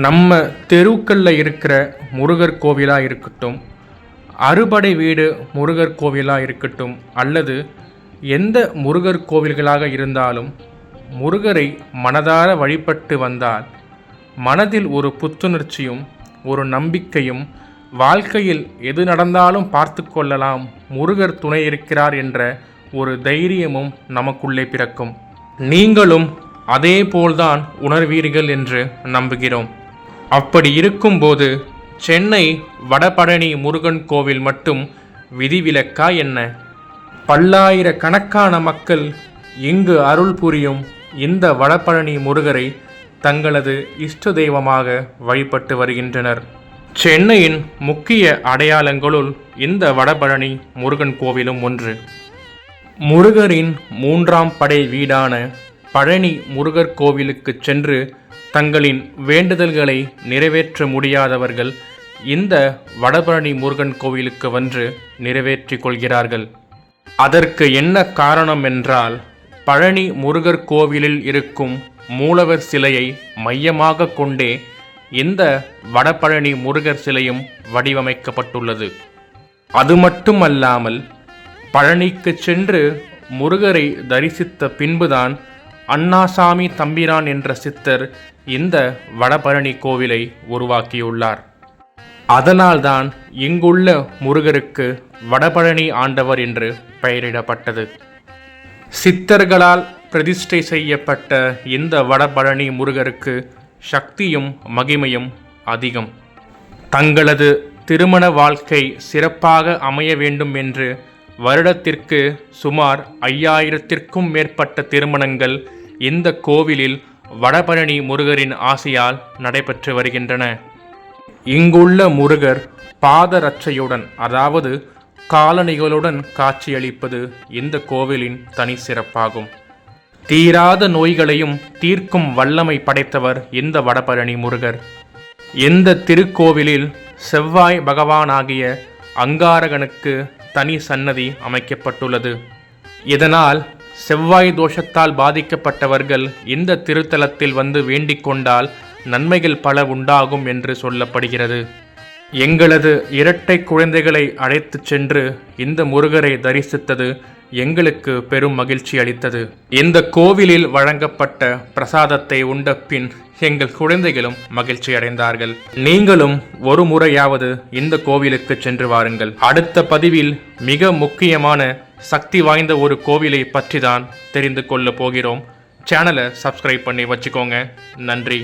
நம்ம தெருக்களில் இருக்கிற முருகர் கோவிலாக இருக்கட்டும், அறுபடை வீடு முருகர் கோவிலாக இருக்கட்டும், அல்லது எந்த முருகர் கோவில்களாக இருந்தாலும் முருகரை மனதார வழிபட்டு வந்தால் மனதில் ஒரு புத்துணர்ச்சியும் ஒரு நம்பிக்கையும், வாழ்க்கையில் எது நடந்தாலும் பார்த்து கொள்ளலாம், முருகர் துணை இருக்கிறார் என்ற ஒரு தைரியமும் நமக்குள்ளே பிறக்கும். நீங்களும் அதே போல்தான் உணர்வீர்கள் என்று நம்புகிறோம். அப்படி இருக்கும்போது சென்னை வடபழனி முருகன் கோவில் மட்டும் விதிவிலக்கா என்ன? பல்லாயிரக்கணக்கான மக்கள் இங்கு அருள் புரியும் இந்த வடபழனி முருகரை தங்களது இஷ்ட தெய்வமாக வழிபட்டு வருகின்றனர். சென்னையின் முக்கிய அடையாளங்களுள் இந்த வடபழனி முருகன் கோவிலும் ஒன்று. முருகரின் 3ஆம் படை வீடான பழனி முருகர் கோவிலுக்கு சென்று தங்களின் வேண்டுதல்களை நிறைவேற்ற முடியாதவர்கள் இந்த வடபழனி முருகன் கோவிலுக்கு வந்து நிறைவேற்றிக் கொள்கிறார்கள். அதற்கு என்ன காரணம் என்றால், பழனி முருகர் கோவிலில் இருக்கும் மூலவர் சிலையை மையமாக கொண்டே இந்த வடபழனி முருகர் சிலையும் வடிவமைக்கப்பட்டுள்ளது. அது மட்டுமல்லாமல் பழனிக்கு சென்று முருகரை தரிசித்த பின்புதான் அண்ணாசாமி தம்பிரான் என்ற சித்தர் இந்த வடபழனி கோவிலை உருவாக்கியுள்ளார். அதனால்தான் இங்குள்ள முருகருக்கு வடபழனி ஆண்டவர் என்று பெயரிடப்பட்டது. சித்தர்களால் பிரதிஷ்டை செய்யப்பட்ட இந்த வடபழனி முருகருக்கு சக்தியும் மகிமையும் அதிகம். தங்களது திருமண வாழ்க்கை சிறப்பாக அமைய வேண்டும் என்று வருடத்திற்கு சுமார் 5000த்திற்கும் மேற்பட்ட திருமணங்கள் இந்த கோவிலில் வடபழனி முருகரின் ஆசியால் நடைபெற்று வருகின்றன. இங்குள்ள முருகர் பாதரட்சையுடன், அதாவது காலணிகளுடன் காட்சியளிப்பது இந்த கோவிலின் தனி சிறப்பாகும். தீராத நோய்களையும் தீர்க்கும் வல்லமை படைத்தவர் இந்த வடபழனி முருகர். இந்த திருக்கோவிலில் செவ்வாய் பகவானாகிய அங்காரகனுக்கு தனி சன்னதி அமைக்கப்பட்டுள்ளது. இதனால் செவ்வாய் தோஷத்தால் பாதிக்கப்பட்டவர்கள் இந்த திருத்தலத்தில் வந்து வேண்டிக் கொண்டால் நன்மைகள் பல உண்டாகும் என்று சொல்லப்படுகிறது. எங்களது இரட்டை குழந்தைகளை அழைத்து சென்று இந்த முருகரை தரிசித்தது எங்களுக்கு பெரும் மகிழ்ச்சி அளித்தது. இந்த கோவிலில் வழங்கப்பட்ட பிரசாதத்தை உண்ட பின் எங்கள் குழந்தைகளும் மகிழ்ச்சி அடைந்தார்கள். நீங்களும் ஒரு முறையாவது இந்த கோவிலுக்கு சென்று வாருங்கள். அடுத்த பதிவில் மிக முக்கியமான சக்தி வாய்ந்த ஒரு கோவிலை பற்றி தான் தெரிந்து கொள்ள போகிறோம். சேனலை சப்ஸ்கிரைப் பண்ணி வச்சுக்கோங்க. நன்றி.